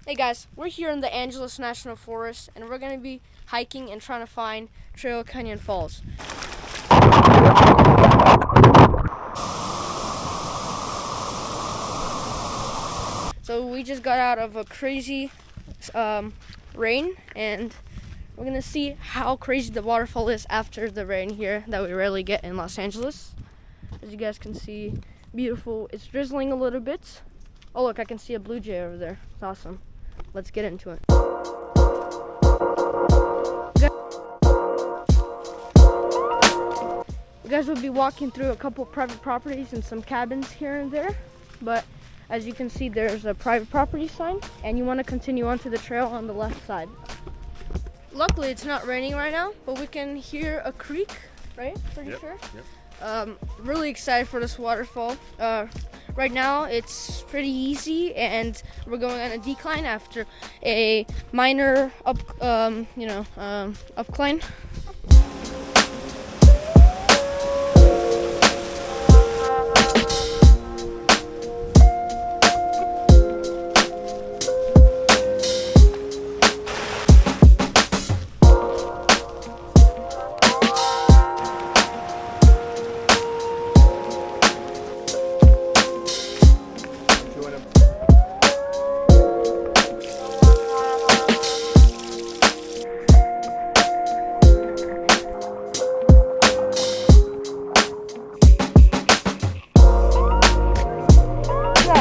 Hey guys, we're here in the Angeles National Forest and we're going to be hiking and trying to find Trail Canyon Falls. So we just got out of a crazy rain and we're going to see how crazy the waterfall is after the rain here that we rarely get in Los Angeles. As you guys can see, beautiful. It's drizzling a little bit. Oh look, I can see a blue jay over there. It's awesome. Let's get into it. You guys will be walking through a couple private properties and some cabins here and there, but as you can see, there's a private property sign and you want to continue onto the trail on the left side. Luckily, it's not raining right now, but we can hear a creek, right? Pretty sure. Yep. Really excited for this waterfall. Right now, it's pretty easy, and we're going on a decline after a minor upcline.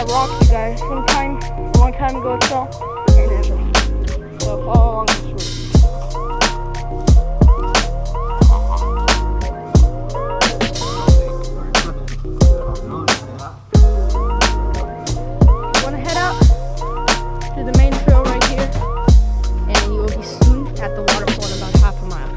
Rocks, you guys. A long time ago, it's all. Here it is. So follow along this route. You want to head out to the main trail right here, and you will be soon at the waterfall in about half a mile.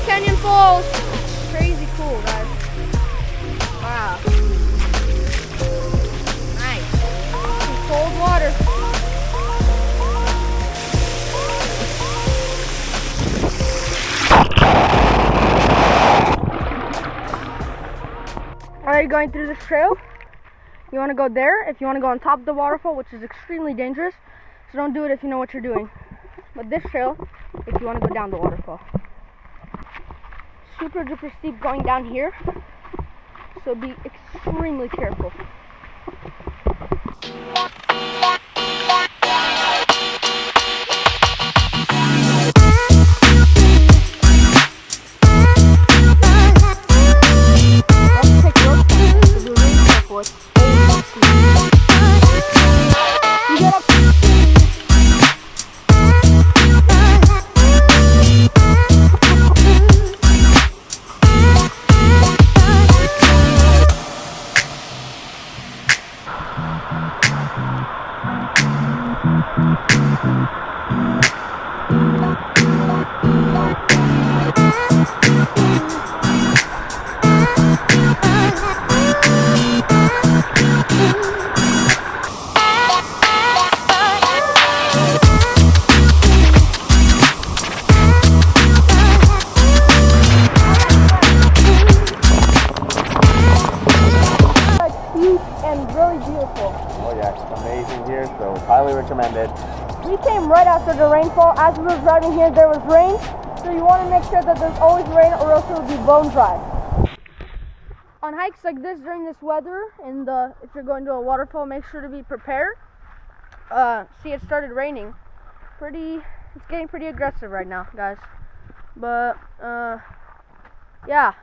Canyon Falls. Crazy cool, guys. Wow. Nice. Some cold water. Are you going through this trail? You want to go there if you want to go on top of the waterfall, which is extremely dangerous. So don't do it if you know what you're doing. But this trail, if you want to go down the waterfall. Super duper steep going down here, so be extremely careful. Oh yeah, it's amazing here, so highly recommended. We came right after the rainfall. As we were driving here, there was rain, so you want to make sure that there's always rain or else it will be bone dry. On hikes like this during this weather, and if you're going to a waterfall, make sure to be prepared. See, it started raining. It's getting pretty aggressive right now, guys. But, yeah.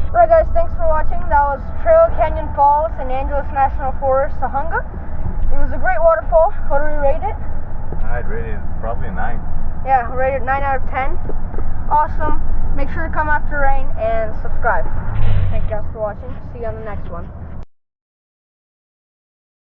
Alright guys, thanks for watching. That was Trail Canyon Falls in Angeles National Forest, Sahunga. It was a great waterfall. What do we rate it? I'd rate it probably a 9. Yeah, rated 9 out of 10. Awesome. Make sure to come after rain and subscribe. Thank you guys for watching. See you on the next one.